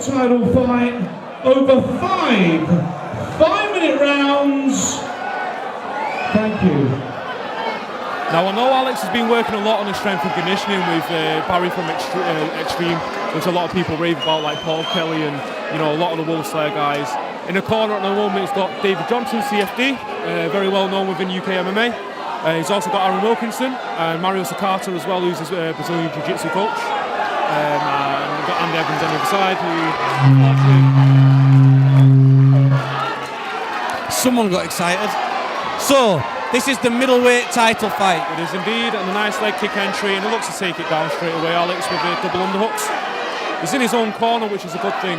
title fight over 5-minute rounds. Thank you. Now I know Alex has been working a lot on his strength and conditioning with Barry from Extreme, which a lot of people rave about, like Paul Kelly and a lot of the Wolfslayer guys. In the corner at the moment, he's got David Johnson, CFD, very well known within UK MMA. He's also got Aaron Wilkinson and Mario Sakata as well, who's his Brazilian Jiu-Jitsu coach. And we've got Andy Evans on the other side, who... Someone got excited. So, this is the middleweight title fight. It is indeed, and a nice leg kick entry, and he looks to take it down straight away, Alex, with the double underhooks. He's in his own corner, which is a good thing.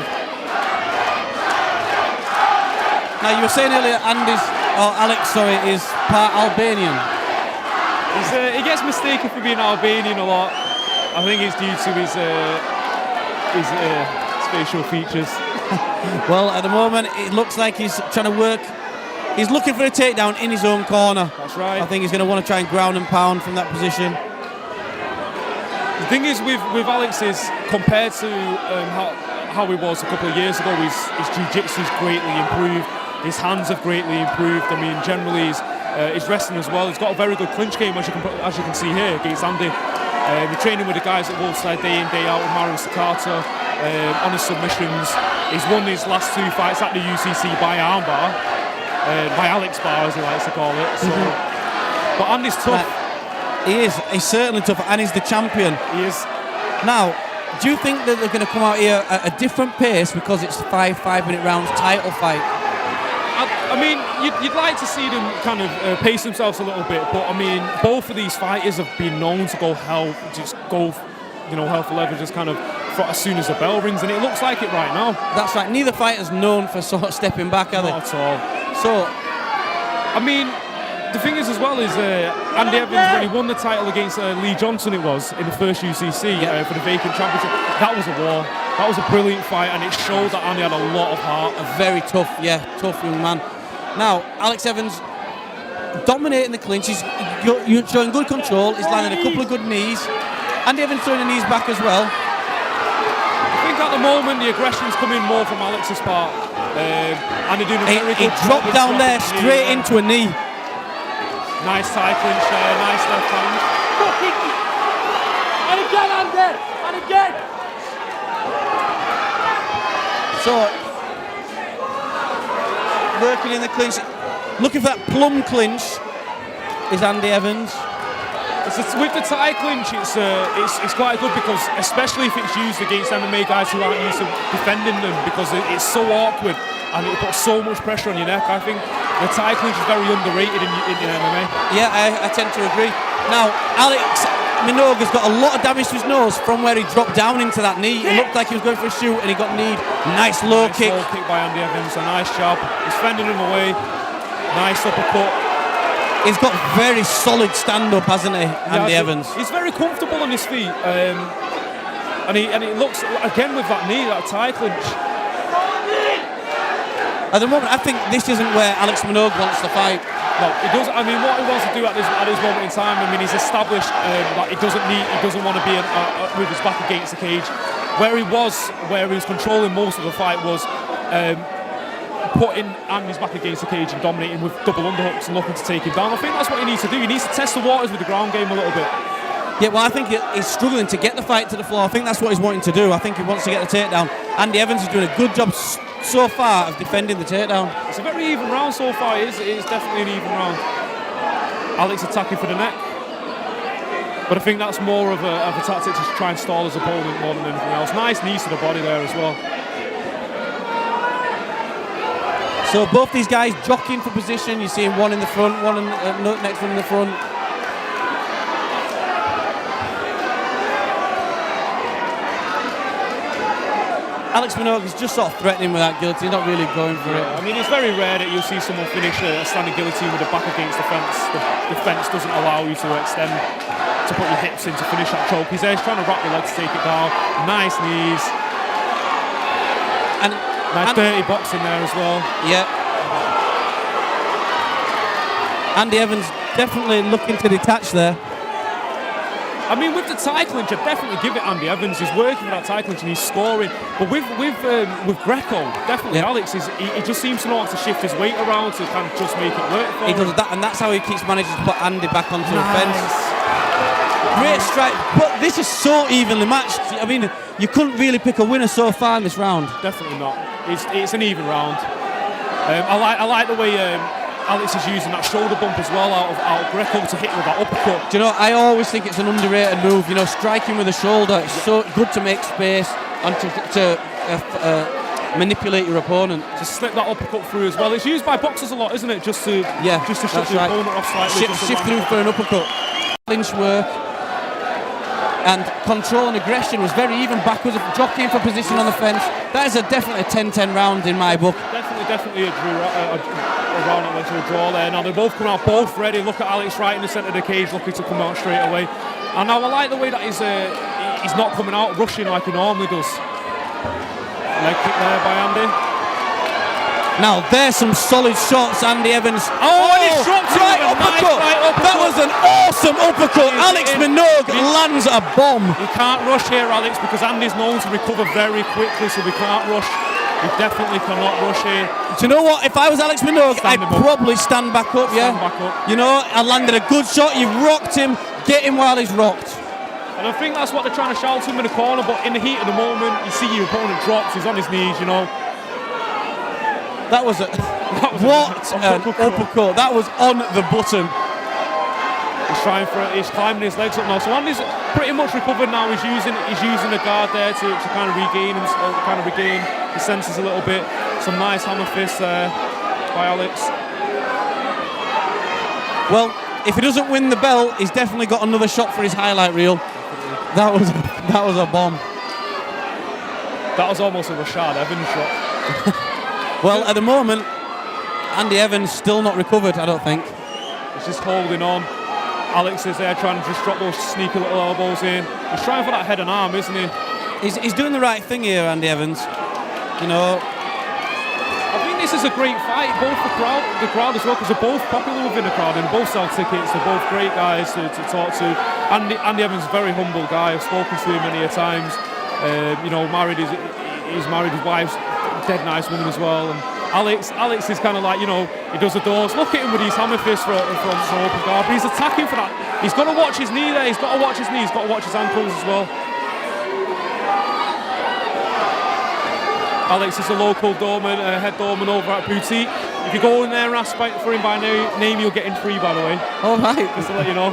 Now, you were saying earlier Alex is part Albanian. He gets mistaken for being Albanian a lot. I think it's due to his facial features. Well, at the moment, it looks like he's trying to work. He's looking for a takedown in his own corner. That's right. I think he's going to want to try and ground and pound from that position. The thing is with Alex is, compared to how he was a couple of years ago, his jiu-jitsu's greatly improved. His hands have greatly improved. I mean, generally his wrestling as well. He's got a very good clinch game, as you can see here against Andy. We're training with the guys at Wolfslayer day in, day out with Mario Sakata on his submissions. He's won his last 2 fights at the UCC by armbar. By Alex Bar, as he likes to call it. So, but Andy's tough. He is. He's certainly tough, and he's the champion. He is. Now, do you think that they're going to come out here at a different pace because it's 5-minute rounds title fight? I mean, you'd like to see them kind of pace themselves a little bit, but I mean, both of these fighters have been known to go hell for leather, just kind of as soon as the bell rings, and it looks like it right now. That's right. Neither fighter's known for sort of stepping back, are they? Not at all. So, I mean, the thing is as well is Andy Evans, when he won the title against Lee Johnson, it was in the first UCC for the vacant championship. That was a war. That was a brilliant fight, and it showed that Andy had a lot of heart. A very tough young man. Now, Alex Evans dominating the clinch. He's showing good control. He's landing a couple of good knees. Andy Evans throwing the knees back as well. I think at the moment the aggression's coming more from Alex's part. Andy doing a very good job. He dropped down there straight into a knee. Nice tie clinch there, nice left hand. And again, Andy! And again! So, working in the clinch, looking for that plum clinch is Andy Evans. With the tie clinch, it's quite good because, especially if it's used against MMA guys who aren't used to defending them, because it's so awkward and it puts so much pressure on your neck. I think the tie clinch is very underrated in MMA. Yeah, I tend to agree. Now, Alex Minogue has got a lot of damage to his nose from where he dropped down into that knee. It looked like he was going for a shoot and he got kneed. Nice low kick. Low kick by Andy Evans, a nice jab. He's fending him away. Nice uppercut. He's got very solid stand-up, hasn't he, Andy Evans? He's very comfortable on his feet. And he looks, again with that knee, that tie clinch. At the moment, I think this isn't where Alex Minogue wants to fight. No, he doesn't. I mean, what he wants to do at this moment in time, I mean, he's established that he doesn't want to be with his back against the cage. Where he was controlling most of the fight was putting Andy's back against the cage and dominating with double underhooks and looking to take him down. I think that's what he needs to do. He needs to test the waters with the ground game a little bit. Yeah, well, I think he's struggling to get the fight to the floor. I think that's what he's wanting to do. I think he wants to get the takedown. Andy Evans is doing a good job so far of defending the takedown. It's a very even round so far. It is definitely an even round. Alex attacking for the neck. But I think that's more of a tactic to try and stall his opponent more than anything else. Nice knees to the body there as well. So both these guys jockeying for position. You're seeing one in the front, one next one in the front. Alex Minogue is just sort of threatening with that guillotine, not really going for it. I mean, it's very rare that you'll see someone finish a standing guillotine with the back against the fence. The fence doesn't allow you to extend, to put your hips in to finish that choke. He's there, he's trying to wrap your legs to take it down. Nice knees. And nice dirty boxing there as well. Yeah. Andy Evans definitely looking to detach there. I mean, with the tie clinch, I'd definitely give it Andy Evans. He's working for that tie clinch and he's scoring. But with Greco, definitely Alex he just seems to know how to shift his weight around to kind of just make it work for him. He does that, and that's how he keeps managing to put Andy back onto the fence. Great strike, but this is so evenly matched. I mean, you couldn't really pick a winner so far in this round. Definitely not. It's an even round. I like the way Alex is using that shoulder bump as well out of Greco to hit with that uppercut. Do you know, I always think it's an underrated move. You know, striking with the shoulder. It's so good to make space and to manipulate your opponent. To slip that uppercut through as well. It's used by boxers a lot, isn't it? Just to shut the opponent off slightly. Shift through for an uppercut. Clinch work. And control and aggression was very even backwards, jockeying for position on the fence. That is definitely a 10-10 round in my book. Definitely a round that went to a draw there. Now they both come out, both ready. Look at Alex right in the centre of the cage, looking to come out straight away. And now I like the way that he's not coming out rushing like he normally does. Leg kick there by Andy. Now there's some solid shots, Andy Evans. And he's dropped right uppercut. That was an awesome uppercut. Alex Minogue lands a bomb. You can't rush here, Alex, because Andy's known to recover very quickly, so we can't rush. We definitely cannot rush here. Do you know what? If I was Alex Minogue, I'd probably stand back up. Stand back up. You know, I landed a good shot. You've rocked him. Get him while he's rocked. And I think that's what they're trying to shout to him in the corner. But in the heat of the moment, you see your opponent drops. He's on his knees. You know. That was an uppercut. That was on the button. He's trying for it. He's climbing his legs up now. So Andy's pretty much recovered now. He's using the guard there to kind of regain his senses a little bit. Some nice hammer fists there by Alex. Well, if he doesn't win the belt, he's definitely got another shot for his highlight reel. That was a bomb. That was almost a Rashad Evans shot. Well, at the moment, Andy Evans still not recovered, I don't think. He's just holding on. Alex is there trying to just drop those sneaky little elbows in. He's trying for that head and arm, isn't he? He's doing the right thing here, Andy Evans. You know, I think this is a great fight, both the crowd as well, because they're both popular within the crowd and both sell tickets. They're both great guys to talk to. Andy Evans is a very humble guy. I've spoken to him many a times. You know, he's married, his wife's dead nice woman as well. And Alex is kind of like, you know, he does the doors. Look at him with his hammer fist from open guard, but he's attacking for that. He's got to watch his knee there. He's got to watch his knee. He's got to watch his ankles as well. Alex is a local doorman, head doorman over at Boutique. If you go in there and ask for him by name, you'll get in free, by the way. Oh, right. Just to let you know.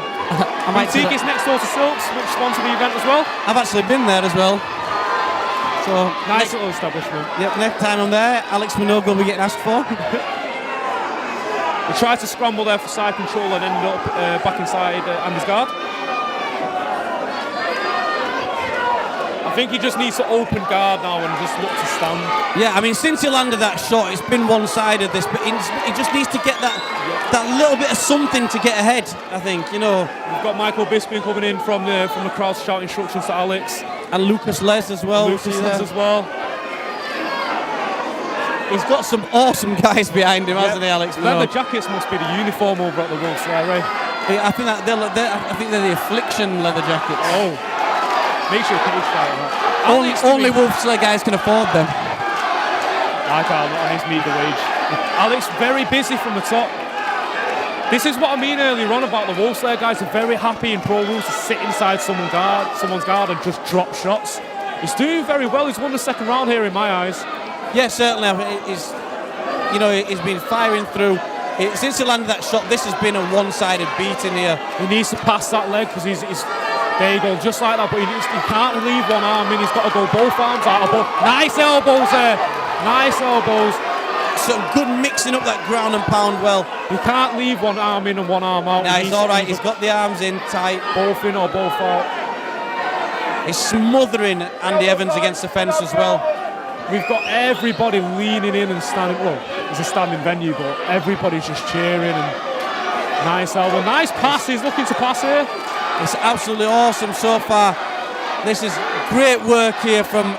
Boutique is next door to Silks, which sponsor the event as well. I've actually been there as well. So nice little establishment. Yep, next time I'm there, Alex Minogue will be getting asked for. He tried to scramble there for side control and ended up back inside Andy's guard. I think he just needs to open guard now and just look to stand. Yeah, I mean, since he landed that shot, it's been one-sided, this, but he just needs to get that little bit of something to get ahead, I think, you know. We've got Michael Bisping coming in from the crowd shouting instructions to Alex. And Lucas Les as well. He's got some awesome guys behind him, hasn't he, Alex? Leather jackets must be the uniform over at the World's Fair, right? Yeah, I think they're the Affliction leather jackets. Oh, make sure you try that. Only Wolfslayer guys can afford them. I can't. I need to meet the wage. Alex very busy from the top. This is what I mean earlier on about the Wolfslayer guys. Are very happy in Pro Rules to sit inside someone's guard and just drop shots. He's doing very well. He's won the second round here in my eyes. Yeah, certainly. He's been firing through. Since he landed that shot, this has been a one-sided beating here. He needs to pass that leg because he's there you go, just like that. But he can't leave one arm in. He's got to go both arms out of both. Nice elbows there. Nice elbows. Some good mixing up that ground and pound well. You can't leave one arm in and one arm out. Nah, it's all right. He's got the arms in tight. Both in or both out. He's smothering Andy Evans against the fence as well. We've got everybody leaning in and standing. Well, it's a standing venue, but everybody's just cheering. And nice elbow. Nice pass. He's looking to pass here. It's absolutely awesome so far. This is great work here from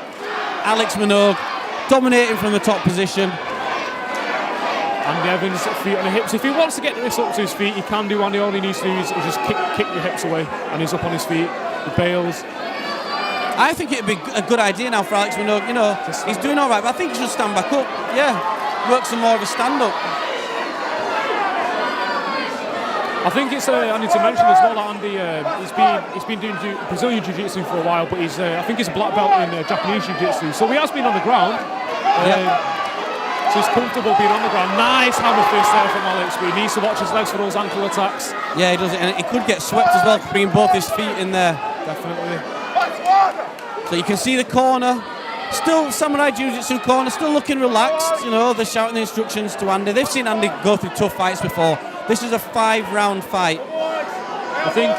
Alex Minogue, dominating from the top position. Andy Evans, feet on the hips. If he wants to get this up to his feet, he can do. And all he needs to do is just kick your hips away, and he's up on his feet. the bails. I think it'd be a good idea now for Alex Minogue. You know, he's doing all right, but I think he should stand back up. Yeah, work some more of a stand-up. I think it's I need to mention as well that Andy he's been doing Brazilian Jiu-Jitsu for a while, but I think he's a black belt in Japanese Jiu-Jitsu. So he has been on the ground. So he's comfortable being on the ground. Nice hammer fist there from Alex, but he needs to watch his legs for those ankle attacks. Yeah, he does it, and he could get swept as well, bringing both his feet in there. Definitely. So you can see the corner. Still, Samurai Jiu-Jitsu corner, still looking relaxed. You know, they're shouting the instructions to Andy. They've seen Andy go through tough fights before. This is a 5-round fight. I think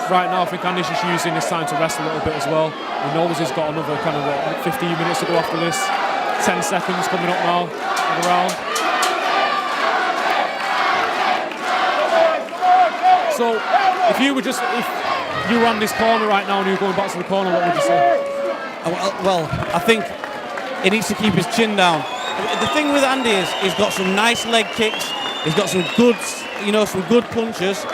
right now, I think Andy's just using this time to rest a little bit as well. He knows he's got another kind of 15 minutes to go after this. 10 seconds coming up now of the round. So, if you were on this corner right now and you were going back to the corner, what would you say? Well, I think he needs to keep his chin down. The thing with Andy is he's got some nice leg kicks. He's got some good, some good punches.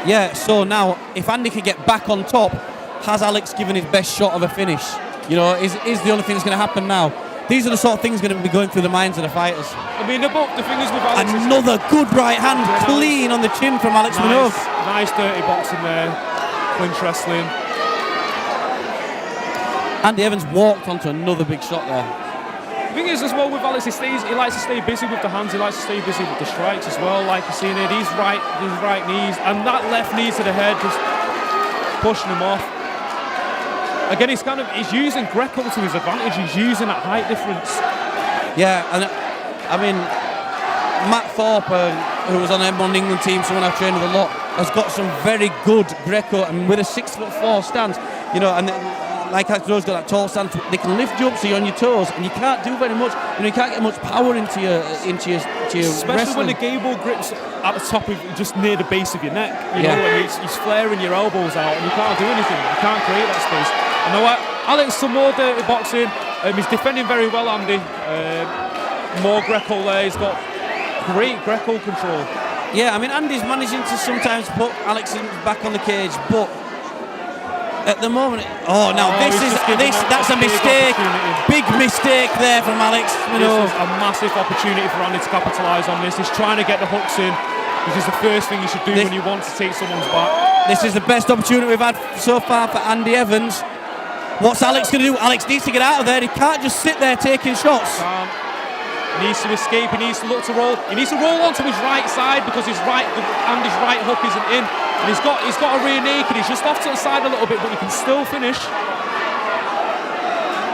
Yeah, so now, if Andy can get back on top, has Alex given his best shot of a finish? You know, is the only thing that's going to happen now. These are the sort of things going to be going through the minds of the fighters. I mean, the thing is with Alex... Another good right hand, clean on the chin from Alex Minogue. Nice dirty boxing there, clinch wrestling. Andy Evans walked onto another big shot there. The thing is as well with Alex, he likes to stay busy with the hands, he likes to stay busy with the strikes as well. Like you're seeing it, these right knees and that left knee to the head, just pushing him off. Again, he's using Greco to his advantage. He's using that height difference. Yeah, and I mean, Matt Thorpe, who was on the M1 England team, someone I've trained with a lot, has got some very good Greco, and with a 6'4" stance, you know, and like Alex Minogue's got that tall stance, they can lift you up so you're on your toes, and you can't do very much. You know, you can't get much power into your especially wrestling. when the gable grips at the top of just near the base of your neck. You know, and he's flaring your elbows out, and you can't do anything. You can't create that space. You know what? Alex, some more dirty boxing. He's defending very well, Andy. More Greco there. He's got great Greco control. Yeah, I mean, Andy's managing to sometimes put Alex back on the cage, but at the moment, that's a mistake. Big mistake there from Alex. This is a massive opportunity for Andy to capitalise on this. He's trying to get the hooks in, which is the first thing you should do when you want to take someone's back. This is the best opportunity we've had so far for Andy Evans. What's Alex going to do? Alex needs to get out of there. He can't just sit there taking shots. He needs to escape. He needs to look to roll. He needs to roll onto his right side because Andy's right hook isn't in. And he's got a rear naked. He's just off to the side a little bit, but he can still finish.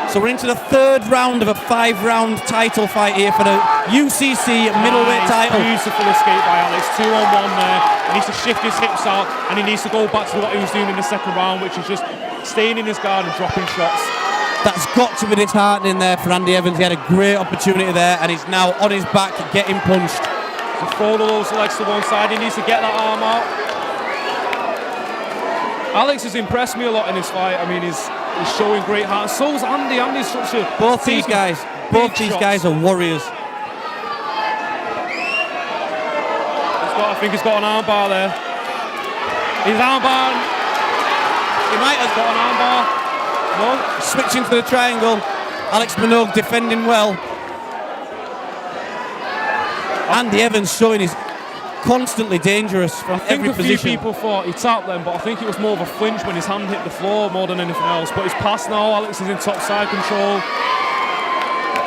So we're into the third round of a 5-round title fight here for the UCC middleweight title. Beautiful escape by Alex. 2-on-1 there. He needs to shift his hips out, and he needs to go back to what he was doing in the second round, which is just staying in his guard and dropping shots. That's got to be disheartening there for Andy Evans. He had a great opportunity there, and he's now on his back getting punched. So throw those legs to one side. He needs to get that arm out. Alex has impressed me a lot in this fight. I mean, he's showing great heart. So's Andy. Andy's such a... Both these guys are warriors. I think he's got an armbar there. His armbar. He might have got an armbar. No. Switching to the triangle. Alex Minogue defending well. Andy Evans showing he's constantly dangerous from every position. I think a few people thought he tapped them, but I think it was more of a flinch when his hand hit the floor more than anything else. But he's passed now. Alex is in top side control.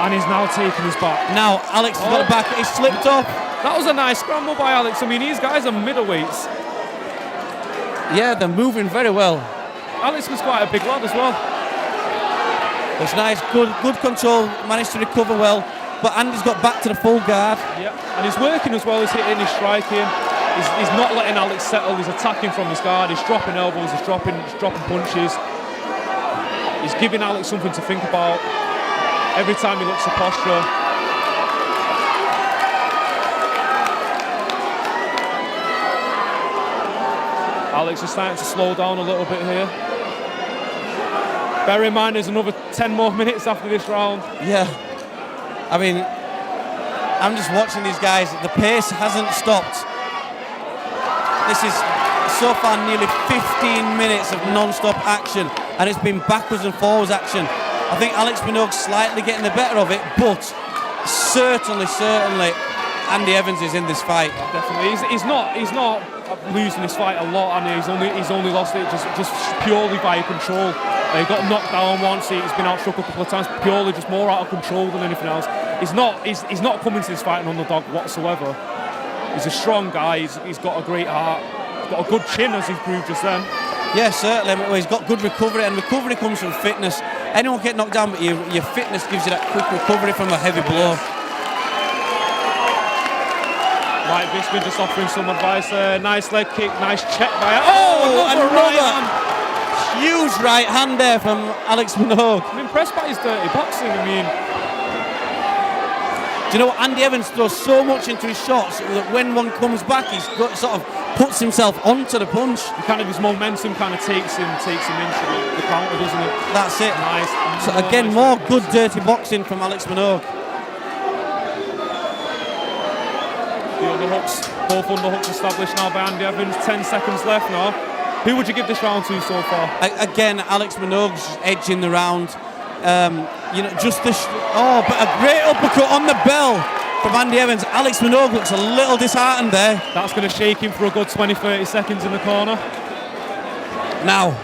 And he's now taking his back. Now Alex has got it back. He slipped off. That was a nice scramble by Alex. I mean, these guys are middleweights. Yeah, they're moving very well. Alex was quite a big lad as well. It's nice, good control, managed to recover well. But Andy's got back to the full guard. Yeah, and he's working as well as hitting, he's striking. He's not letting Alex settle, he's attacking from his guard, he's dropping elbows, he's dropping punches. He's giving Alex something to think about every time he looks at posture. Alex is starting to slow down a little bit here. Bear in mind there's another 10 more minutes after this round. Yeah. I mean, I'm just watching these guys. The pace hasn't stopped. This is so far nearly 15 minutes of non-stop action, and it's been backwards and forwards action. I think Alex Minogue's slightly getting the better of it, but certainly, Andy Evans is in this fight. Definitely, he's not losing this fight a lot, and he's only lost it just purely by control. He got knocked down once. He's been outstruck a couple of times, purely just more out of control than anything else. He's not coming to this fight an underdog whatsoever. He's a strong guy. He's got a great heart. He's got a good chin, as he's proved just then. Yeah, certainly. Well, he's got good recovery, and recovery comes from fitness. Anyone can get knocked down, but your fitness gives you that quick recovery from a heavy blow. Right, Bisping just offering some advice there. Nice leg kick, nice check by... another right hand. Huge right hand there from Alex Minogue. I'm impressed by his dirty boxing. I mean... Do you know what? Andy Evans throws so much into his shots that when one comes back, he's got, sort of puts himself onto the punch. His momentum kind of takes him into the counter, doesn't it? That's it. Nice. So again, more good dirty boxing from Alex Minogue. The underhooks, both underhooks established now by Andy Evans. 10 seconds left now. Who would you give this round to so far? Again, Alex Minogue's edging the round. Just the but a great uppercut on the bell from Andy Evans. Alex Minogue looks a little disheartened there. That's going to shake him for a good 20-30 seconds in the corner. Now,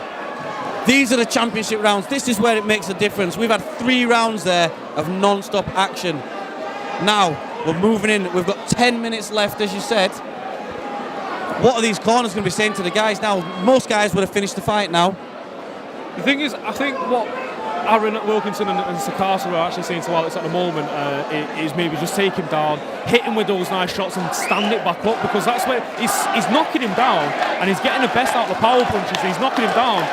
these are the championship rounds. This is where it makes a difference. We've had 3 rounds there of non-stop action. Now, we're moving in. We've got 10 minutes left, as you said. What are these corners going to be saying to the guys now? Most guys would have finished the fight now. The thing is, I think what Aaron Wilkinson and Sakasa are actually saying to Alex at the moment is maybe just take him down, hit him with those nice shots and stand it back up, because that's where he's knocking him down and he's getting the best out of the power punches. He's knocking him down.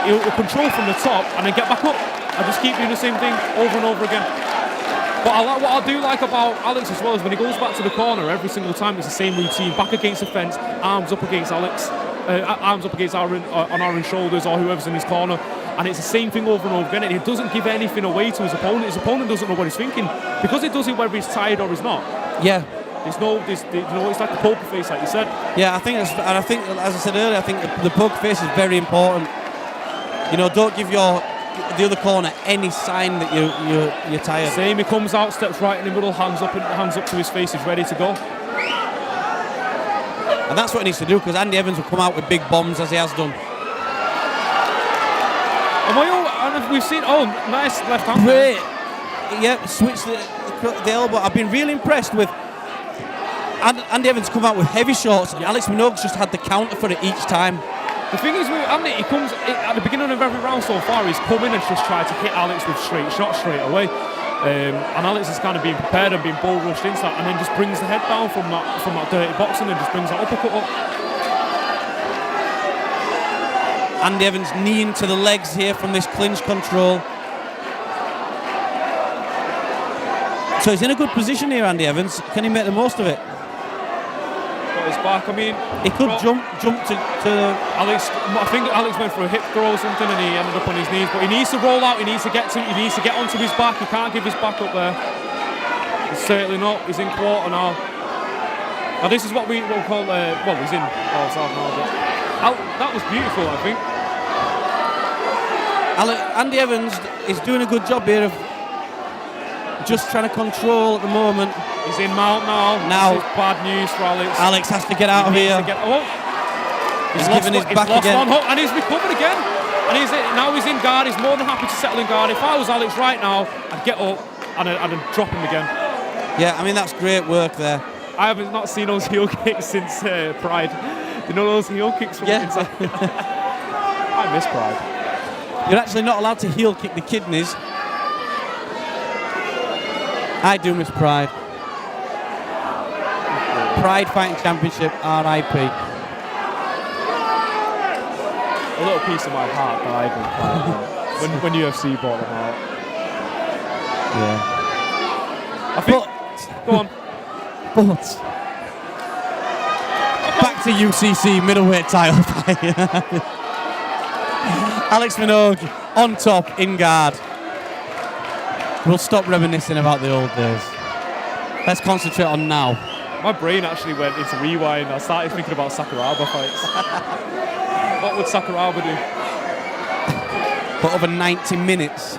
He'll control from the top and then get back up and just keep doing the same thing over and over again. But what I do like about Alex as well is when he goes back to the corner every single time, it's the same routine. Back against the fence, arms up against Alex, arms up against Aaron, on Aaron's shoulders or whoever's in his corner. And it's the same thing over and over again. And he doesn't give anything away to his opponent. His opponent doesn't know what he's thinking. Because he does it whether he's tired or he's not. Yeah. It's like the poker face, like you said. Yeah, I think, as I said earlier, I think the poker face is very important. Don't give the other corner any sign that you're tired. Same, he comes out, steps right in the middle, hands up to his face, he's ready to go. And that's what he needs to do, because Andy Evans will come out with big bombs as he has done. And we've seen, nice left hand. Great. Yeah, switch the elbow. I've been really impressed with Andy Evans come out with heavy shots, and Alex Minogue's just had the counter for it each time. The thing is with Andy, he comes at the beginning of every round so far, he's come in and just tried to hit Alex with straight shots straight away. And Alex has kind of been prepared and been bull rushed into that, and then just brings the head down from that dirty boxing and just brings that uppercut up. Andy Evans kneeing to the legs here from this clinch control. So he's in a good position here, Andy Evans. Can he make the most of it? Got his back. I mean, he could jump to Alex. I think Alex went for a hip throw or something, and he ended up on his knees. But he needs to roll out. He needs to get onto his back. He can't give his back up there. He's certainly not. He's in quarter now. Now this is what we will call. He's in half now. But that was beautiful, I think. Andy Evans is doing a good job here of just trying to control at the moment. He's in mount now. This is bad news for Alex. Alex has to get out of here. He's giving his back again. One hook, and he's recovered again. And now he's in guard. He's more than happy to settle in guard. If I was Alex right now, I'd get up and I'd drop him again. Yeah, I mean, that's great work there. I haven't not seen those heel kicks since Pride. You know those heel kicks from inside? I miss Pride. You're actually not allowed to heel kick the kidneys. I do miss Pride. Pride Fighting Championship, RIP. A little piece of my heart died when UFC bought them out. Yeah. I think. Go on. But back to UCC middleweight title fight. Alex Minogue on top, in guard. We'll stop reminiscing about the old days. Let's concentrate on now. My brain actually went into rewind. I started thinking about Sakuraba fights. What would Sakuraba do? For over 90 minutes.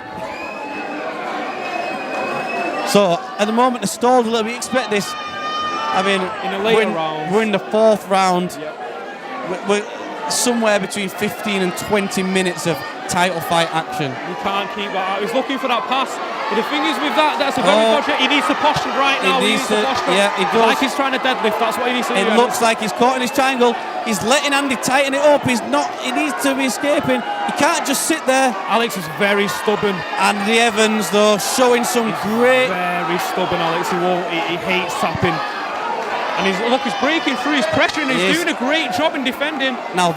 So, at the moment, the stalled a little bit. You expect this. I mean, in the later rounds. We're in the 4th round. Yep. We're somewhere between 15 and 20 minutes of title fight action. You can't keep that out. He's looking for that pass. But the thing is with that's a very posture. He needs to posture right now. He needs to posture. Yeah, he does. Like he's trying to deadlift. That's what he needs to do. It looks like he's caught in his triangle. He's letting Andy tighten it up. He needs to be escaping. He can't just sit there. Alex is very stubborn. Andy Evans, though, showing some great... Very stubborn, Alex. He hates tapping. And he's breaking through. He's pressuring. He's doing a great job in defending. Now,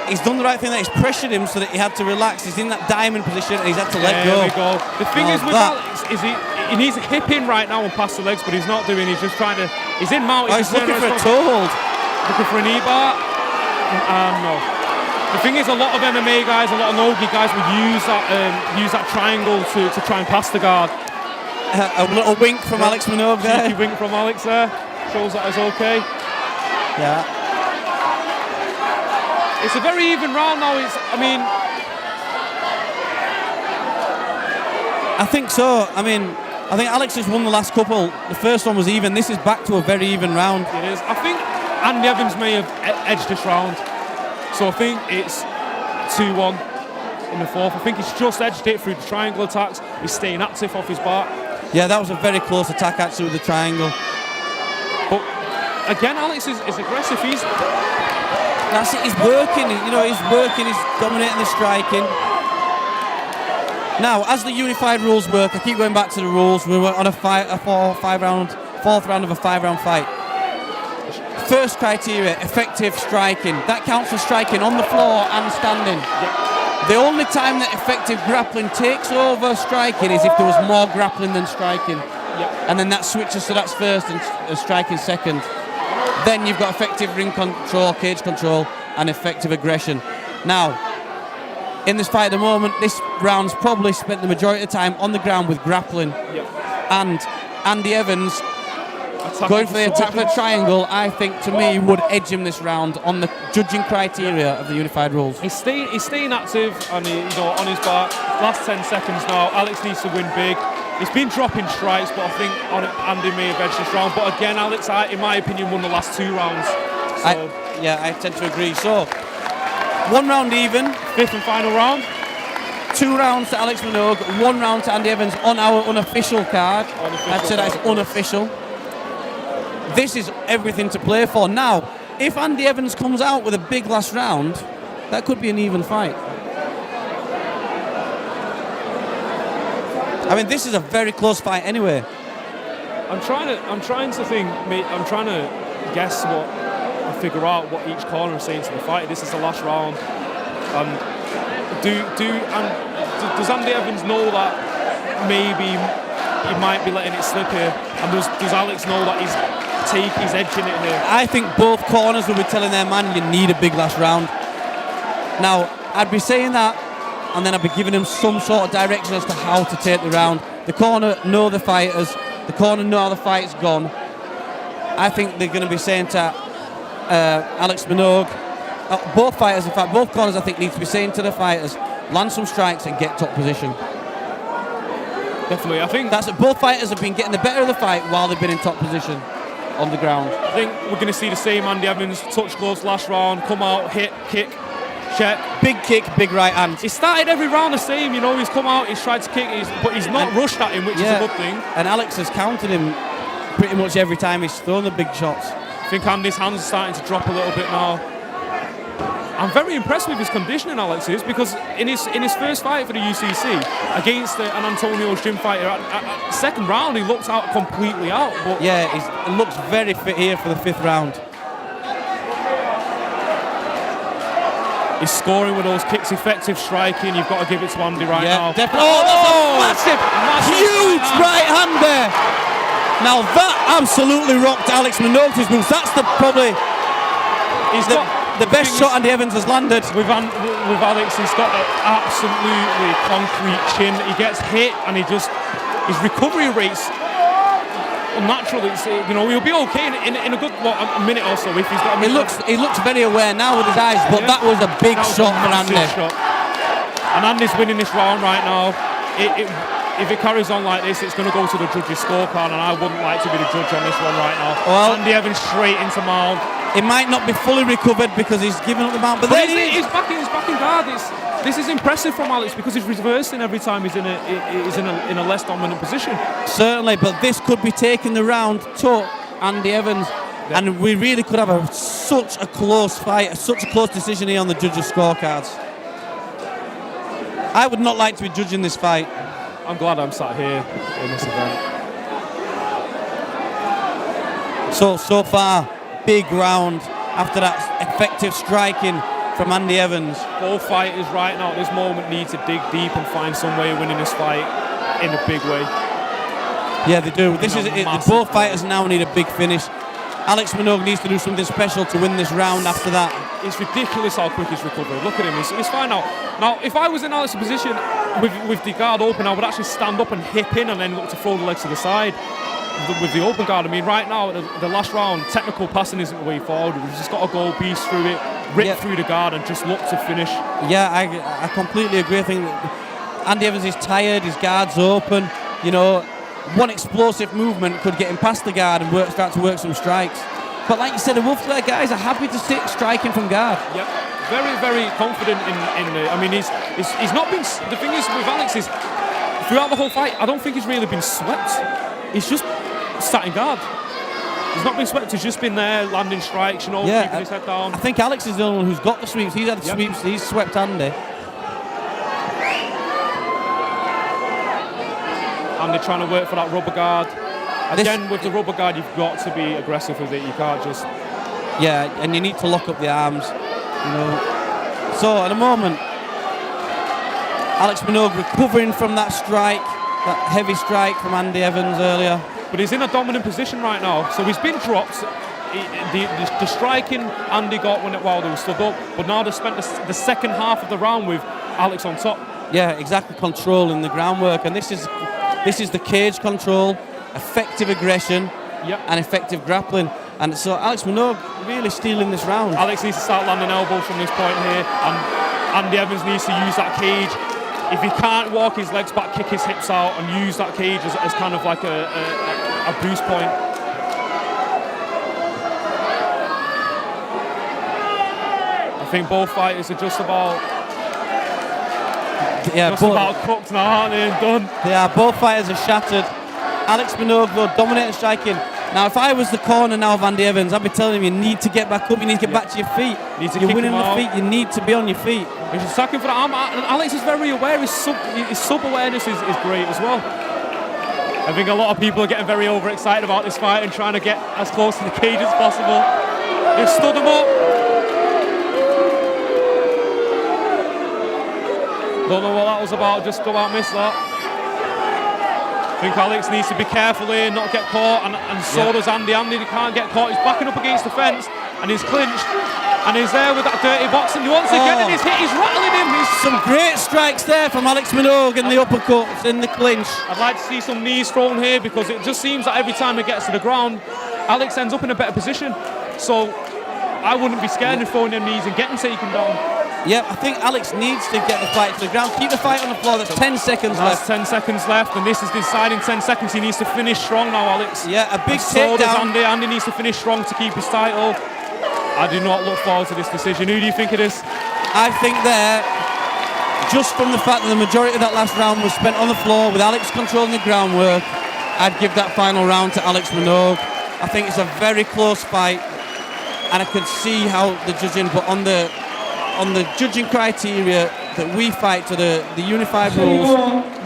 he's done the right thing there. He's pressured him so that he had to relax. He's in that diamond position and he's had to let go. There we go. The thing is with Alex is he needs a hip in right now and pass the legs, but he's not doing. He's just trying to. He's in mount. He's looking for a toe hold. Looking for a knee bar. No. The thing is, a lot of MMA guys, a lot of Nogi guys will use that triangle to try and pass the guard. A little wink from Alex Minogue there. Cheeky wink from Alex there. Shows that it's okay. Yeah. It's a very even round now. I think so. I think Alex has won the last couple. The first one was even. This is back to a very even round. It is. I think Andy Evans may have edged this round. So I think it's 2-1 in the fourth. I think he's just edged it through the triangle attacks. He's staying active off his back. Yeah, that was a very close attack actually with the triangle. But again, Alex is aggressive. That's it, he's working, he's working, he's dominating the striking. Now, as the unified rules work, I keep going back to the rules. We were on a fourth round of a 5-round fight. First criteria, effective striking. That counts for striking on the floor and standing. Yep. The only time that effective grappling takes over striking is if there was more grappling than striking. Yep. And then that switches, so that's first and striking second. Then you've got effective ring control, cage control, and effective aggression. Now, in this fight at the moment, this round's probably spent the majority of the time on the ground with grappling. Yep. And Andy Evans, going for the attack for the triangle, I think, to me, would edge him this round on the judging criteria of the unified rules. He's staying active and on his back. Last 10 seconds now. Alex needs to win big. He's been dropping strikes, but I think Andy may have edged this round. But again, Alex, in my opinion, won the last 2 rounds. So. I tend to agree. So, 1 round even. 5th and final round. 2 rounds to Alex Minogue, 1 round to Andy Evans on our unofficial card. I'd say that's unofficial. This is everything to play for. Now, if Andy Evans comes out with a big last round, that could be an even fight. This is a very close fight anyway. I'm trying to think. I'm trying to guess and figure out what each corner is saying to the fight. This is the last round. Does Andy Evans know that maybe he might be letting it slip here? And does Alex know that he's edging it here? I think both corners will be telling their man you need a big last round. Now, I'd be saying that, and then I'd be giving them some sort of direction as to how to take the round. The corner know the fighters. The corner know how the fight's gone. I think they're going to be saying to Alex Minogue, both fighters, in fact, both corners, I think, need to be saying to the fighters, land some strikes and get top position. Definitely, I think that's it. Both fighters have been getting the better of the fight while they've been in top position on the ground. I think we're going to see the same Andy Evans, touch gloves last round, come out, hit, kick, check. Big kick, big right hand. He started every round the same, he's come out, he's tried to kick, but he's not rushed at him, which is a good thing. And Alex has countered him pretty much every time he's thrown the big shots. I think Andy's hands are starting to drop a little bit now. I'm very impressed with his conditioning, Alex is, because in his first fight for the UCC against an Antonio's gym fighter, at second round he looked out completely out. But yeah, he looks very fit here for the 5th round. He's scoring with those kicks, effective striking. You've got to give it to Andy right now. Definitely. Oh, that's a massive huge right hand there. Now that absolutely rocked Alex Minogue's moves. That's the best shot Andy Evans has landed. With Alex, he's got an absolutely concrete chin. He gets hit and his recovery rate's unnatural. He'll be okay in a good a minute or so if he's got. He looks very aware now with his eyes, but that was a big shot for Andy. And Andy's winning this round right now. If it carries on like this, it's going to go to the judges' scorecard, and I wouldn't like to be the judge on this one right now. Well, Andy Evans straight into mount. He might not be fully recovered because he's given up the mount, but then he's back in guard. This is impressive from Alex because he's reversing every time he's in a less dominant position. Certainly, but this could be taking the round to Andy Evans, and we really could have such a close fight, such a close decision here on the judges' scorecards. I would not like to be judging this fight. I'm glad I'm sat here in this event. So far, big round after that effective striking from Andy Evans. Both fighters right now at this moment need to dig deep and find some way of winning this fight in a big way. Yeah, they do. This is it. Both fighters now need a big finish. Alex Minogue needs to do something special to win this round after that. It's ridiculous how quick he's recovered. Look at him, he's fine now. Now, if I was in Alex's position, with the guard open, I would actually stand up and hip in and then look to throw the legs to the side. With the open guard, I mean, right now, the last round, technical passing isn't the way forward. We've just got to go beast through it, rip through the guard, and just look to finish. Yeah, I completely agree. I think Andy Evans is tired, his guard's open. You know, one explosive movement could get him past the guard and start to work some strikes. But like you said, the Wolfsburg guys are happy to sit striking from guard. Yep, very, very confident in the. I mean, he's not been. The thing is with Alex is throughout the whole fight, I don't think he's really been swept. He's just sat in guard. He's not been swept. He's just been there landing strikes. You know, keeping his head down. I think Alex is the only one who's got the sweeps. He's had the sweeps. He's swept Andy. And they're trying to work for that rubber guard. Again, with the rubber guard, you've got to be aggressive with it. You can't just... Yeah, and you need to lock up the arms, you know. So, at the moment, Alex Minogue recovering from that strike, that heavy strike from Andy Evans earlier. But he's in a dominant position right now. So he's been dropped. The striking Andy got while they were stood up, but now they've spent the second half of the round with Alex on top. Yeah, exactly, controlling the groundwork. And this is the cage control, effective aggression, and effective grappling. And so Alex Minogue really stealing this round. Alex needs to start landing elbows from this point here, and Andy Evans needs to use that cage. If he can't walk his legs back, kick his hips out, and use that cage as kind of like a boost point. I think both fighters are just about cooked now, aren't they? And done. Yeah, both fighters are shattered. Alex Minogue, though, dominating striking. Now, if I was the corner now of Andy Evans, I'd be telling him you need to get back up, you need to get back to your feet. You're winning the feet, you need to be on your feet. He's attacking for that arm. Alex is very aware, his sub-awareness is great as well. I think a lot of people are getting very overexcited about this fight and trying to get as close to the cage as possible. They've stood him up. Don't know what that was about, just about missed that. I think Alex needs to be careful here, not get caught, and so does Andy. Andy can't get caught, he's backing up against the fence, and he's clinched, and he's there with that dirty boxing. Once again, and he's rattling him. Some great strikes there from Alex Minogue in the uppercuts, in the clinch. I'd like to see some knees thrown here, because it just seems that every time he gets to the ground, Alex ends up in a better position. So I wouldn't be scared of throwing them knees and getting taken down. Yeah, I think Alex needs to get the fight to the ground. Keep the fight on the floor. There's 10 seconds left. 10 seconds left, and this is deciding 10 seconds. He needs to finish strong now, Alex. Yeah, a big takedown. So does Andy. Andy needs to finish strong to keep his title. I do not look forward to this decision. Who do you think it is? I think there, just from the fact that the majority of that last round was spent on the floor with Alex controlling the groundwork, I'd give that final round to Alex Minogue. I think it's a very close fight, and I could see how the judging, but on the judging criteria that we fight to the unified rules,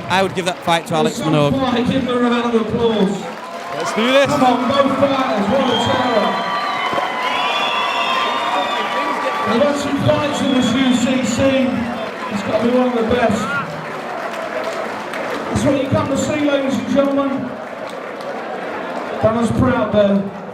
I would give that fight to Alex Minogue. Give them a round of applause. Let's do this. Come on, both fighters, what a terror. We've had some fights in this UCC. It's got to be one of the best. That's what you come to see, ladies and gentlemen. Done us proud there.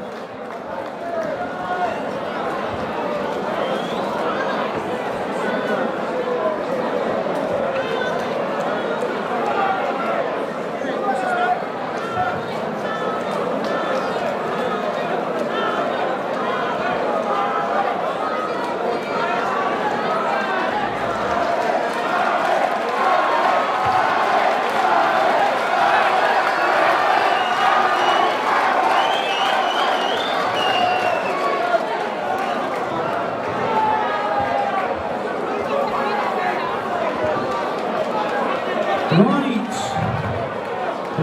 Right,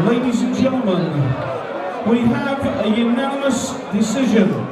ladies and gentlemen, we have a unanimous decision.